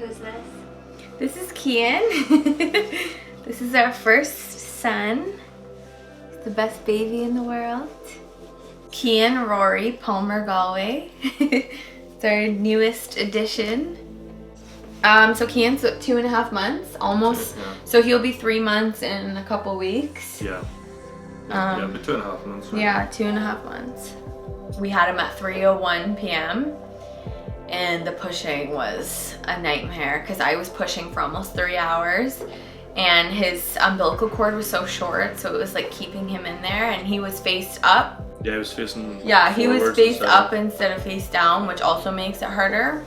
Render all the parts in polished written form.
Who's this? This is Cian. This is our first son. He's the best baby in the world. Cian Rory Palmer Galway. It's our newest addition. So Cian's 2.5 months, almost. Yeah. So he'll be 3 months in a couple weeks. Yeah. Yeah, but 2.5 months. Right? Yeah, 2.5 months. We had him at 3:01 p.m. and the pushing was a nightmare because I was pushing for almost 3 hours and his umbilical cord was so short, so it was like keeping him in there, and he was face up. Yeah, he was facing. Yeah, he was face up instead of face down, which also makes it harder.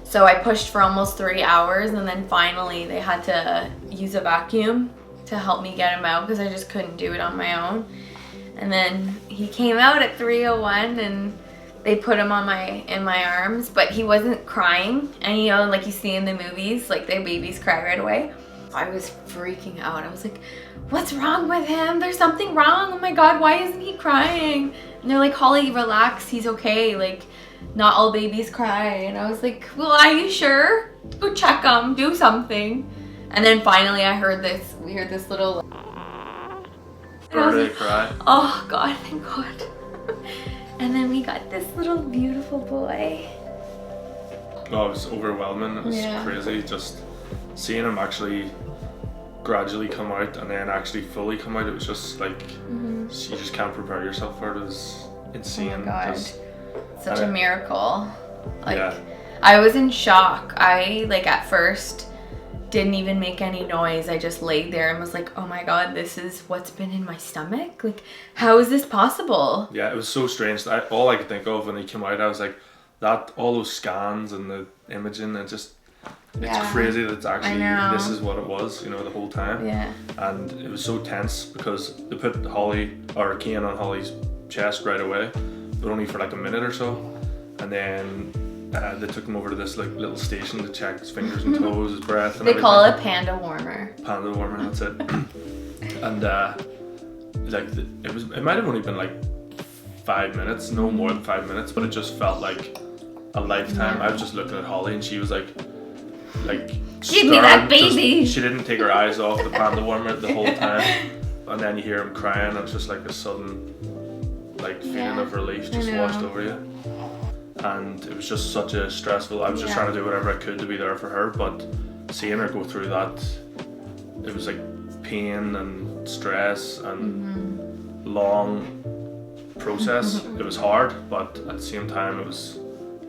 So I pushed for almost 3 hours, and then finally they had to use a vacuum to help me get him out because I just couldn't do it on my own. And then he came out at 3:01 and they put him on in my arms, but he wasn't crying. And you know, like you see in the movies, like the babies cry right away. I was freaking out. I was like, what's wrong with him? There's something wrong. Oh my God, why isn't he crying? And they're like, Holly, relax, he's okay. Like, not all babies cry. And I was like, well, are you sure? Go check him, do something. And then finally we heard this little birthday cry. Oh God, thank God. And then we got this little beautiful boy. No, it was overwhelming. It was crazy. Just seeing him actually gradually come out and then actually fully come out. It was just like, you just can't prepare yourself for it. It was insane. Oh my God. Such a miracle. Like, yeah. I was in shock. I, like, at first didn't even make any noise. I just laid there and was like, oh my God, this is what's been in my stomach? Like, how is this possible? Yeah, it was so strange. All I could think of when he came out, I was like, all those scans and the imaging, it's crazy that it's actually, this is what it was, you know, the whole time. Yeah. And it was so tense because they put Cian on Holly's chest right away, but only for like a minute or so. And then they took him over to this like little station to check his fingers and toes, his breath, and they call it panda warmer. Panda warmer, that's it. And it might have only been like 5 minutes, no more than 5 minutes, but it just felt like a lifetime. Yeah. I was just looking at Holly and she was like give me that baby. She didn't take her eyes off the panda warmer the whole time. And then you hear him crying, and it's just like a sudden feeling of relief just washed over you. And it was just such a stressful, I was just trying to do whatever I could to be there for her, but seeing her go through that, it was like pain and stress and long process. It was hard, but at the same time it was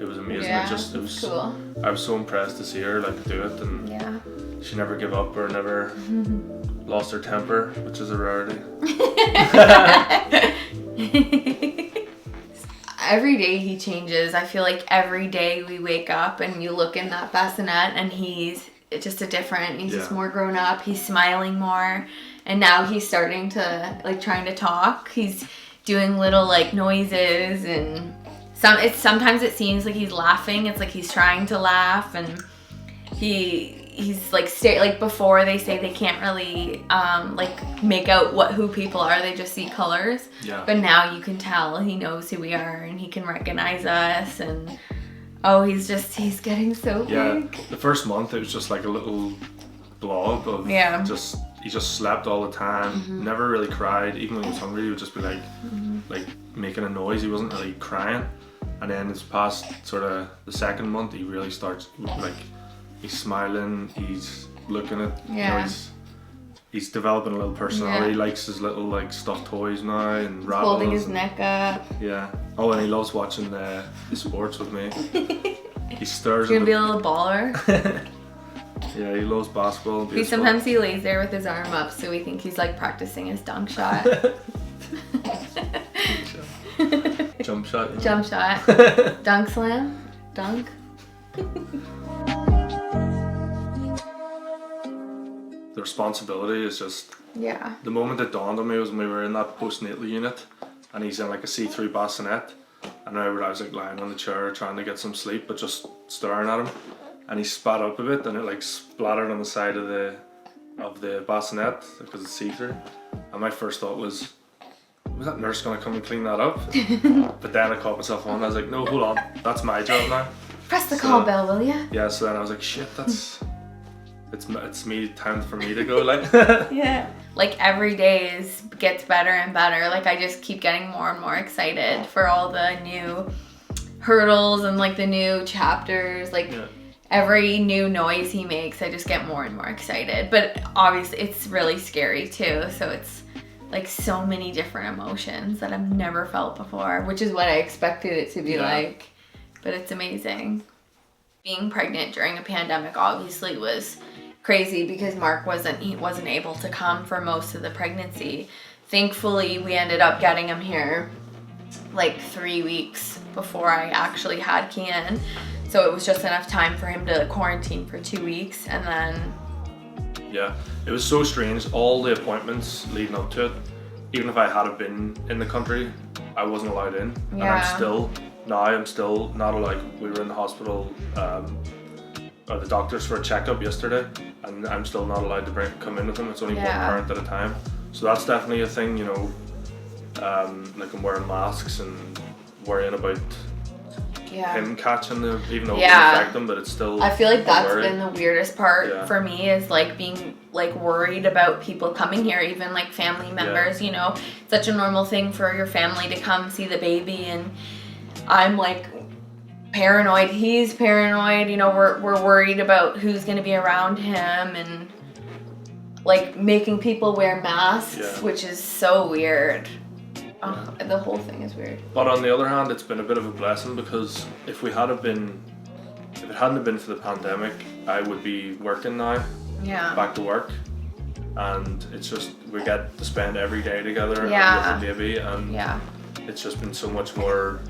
amazing. Yeah, it was cool. I was so impressed to see her do it, and she never gave up or never lost her temper, which is a rarity. Every day he changes. I feel like every day we wake up and you look in that bassinet and he's just he's just more grown up. He's smiling more, and now he's starting to trying to talk. He's doing little noises, and sometimes it seems like he's laughing. It's like he's trying to laugh, and he's before they say they can't really make out who people are. They just see colors. Yeah. But now you can tell he knows who we are and he can recognize us, and he's getting so big. Yeah. The first month it was just like a little blob of he just slept all the time, never really cried. Even when he was hungry, he would just be like making a noise. He wasn't really crying. And then it's past sort of the second month, he really starts he's smiling, he's looking at, he's developing a little personality. He likes his little stuffed toys now and rattles. Holding his neck up. Yeah. Oh, and he loves watching the sports with me. He stirs. He's gonna be a little baller. Yeah, he loves basketball. Sometimes he lays there with his arm up, so we think he's practicing his dunk shot. Jump shot. Yeah. Jump shot. Dunk slam. Dunk. The responsibility is just the moment it dawned on me was when we were in that postnatal unit and he's in a see-through bassinet, and I was lying on the chair trying to get some sleep but just staring at him, and he spat up a bit and it splattered on the side of the bassinet because it's see-through, and my first thought was that nurse gonna come and clean that up? But then I caught myself on, I was like, no, hold on, that's my job now. Press the call bell, will ya? Yeah, so then I was like, shit, it's me, time for me to go, like. Yeah. Like every day gets better and better. Like I just keep getting more and more excited for all the new hurdles and like the new chapters. Like every new noise he makes, I just get more and more excited. But obviously it's really scary too. So it's like so many different emotions that I've never felt before, which is what I expected it to be like. But it's amazing. Being pregnant during a pandemic obviously was crazy because Mark wasn't able to come for most of the pregnancy. Thankfully, we ended up getting him here like 3 weeks before I actually had Cian. So it was just enough time for him to quarantine for 2 weeks and then... Yeah, it was so strange. All the appointments leading up to it, even if I had been in the country, I wasn't allowed in. And I'm still not allowed. We were in the hospital, or the doctors for a checkup yesterday, and I'm still not allowed to come in with them. It's only one parent at a time. So that's definitely a thing, you know. Like I'm wearing masks and worrying about him catching them, even though it won't affect them, but it's still... I feel like that's been the weirdest part for me, is like being like worried about people coming here, even like family members, you know. Such a normal thing for your family to come see the baby, and I'm like paranoid, he's paranoid, you know, we're worried about who's going to be around him, and like making people wear masks, which is so weird. The whole thing is weird. But on the other hand, it's been a bit of a blessing, because if it hadn't been for the pandemic, I would be working now, back to work, and it's just, we get to spend every day together with the baby, and it's just been so much more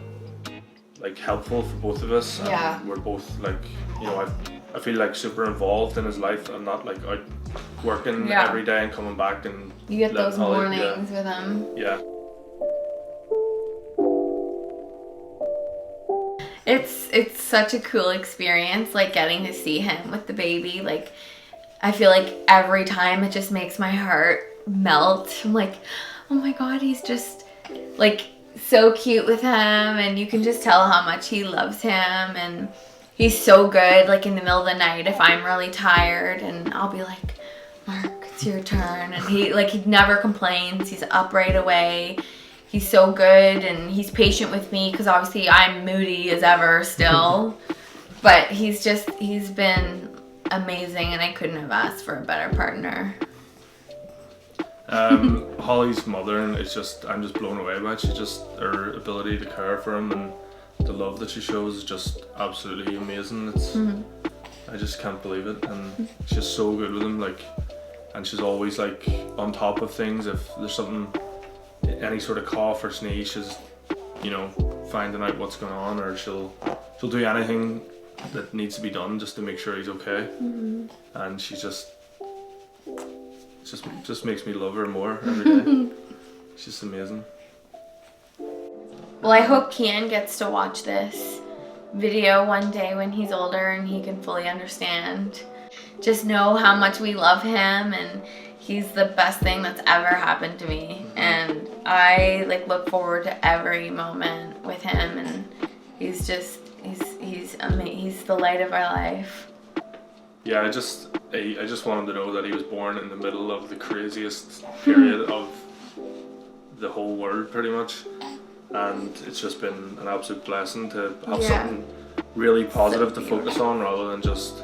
like helpful for both of us. And we're both like, you know, I feel like super involved in his life. I'm not like out working every day and coming back and you get those mornings with him. It's such a cool experience, like getting to see him with the baby. Like I feel like every time it just makes my heart melt. I'm like, oh my god, he's just like so cute with him, and you can just tell how much he loves him, and he's so good like in the middle of the night if I'm really tired, and I'll be like, Mark, it's your turn, and he never complains. He's up right away. He's so good, and he's patient with me because obviously I'm moody as ever still. But he's been amazing, and I couldn't have asked for a better partner. Holly's mother, and I'm just blown away by it. Her ability to care for him and the love that she shows is just absolutely amazing. I just can't believe it, and she's so good with him, like, and she's always like on top of things. If there's something, any sort of cough or sneeze, she's, you know, finding out what's going on, or she'll do anything that needs to be done just to make sure he's okay. And she's just makes me love her more every day. She's just amazing. Well, I hope Cian gets to watch this video one day when he's older and he can fully understand. Just know how much we love him, and he's the best thing that's ever happened to me. And I like look forward to every moment with him, and he's the light of our life. Yeah, I just wanted to know that he was born in the middle of the craziest period of the whole world, pretty much. And it's just been an absolute blessing to have something really positive to focus on, rather than just,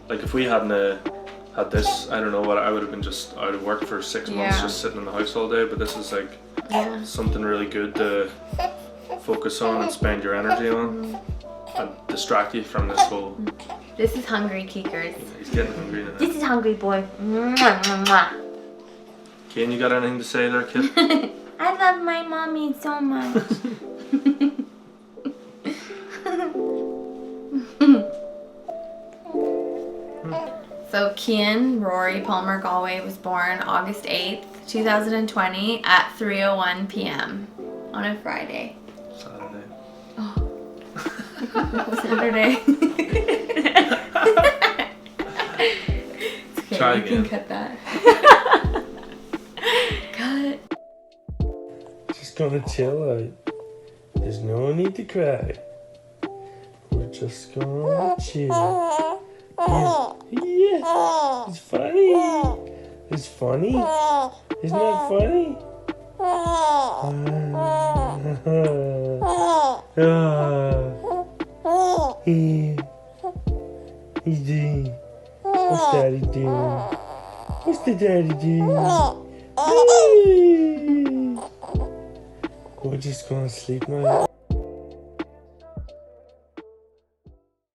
like, if we hadn't had this, I don't know what, I would have been just out of work for 6 months, just sitting in the house all day. But this is like something really good to focus on and spend your energy on, and distract you from this whole... This is hungry, Keekers. He's getting hungry now. This is hungry boy. Mwah, mwah, mwah. Cian, you got anything to say there, kid? I love my mommy so much. So Cian Rory Palmer Galway was born August 8th, 2020 at 3:01 p.m. on a Friday. Saturday. Oh. Saturday. It's okay, Try you again. can cut that. Cut. Just gonna chill out. There's no need to cry. We're just gonna chill. Yeah, it's funny. It's funny. Isn't that funny? He's doing. What's Daddy doing? What's the Daddy doing? We're just gonna sleep now.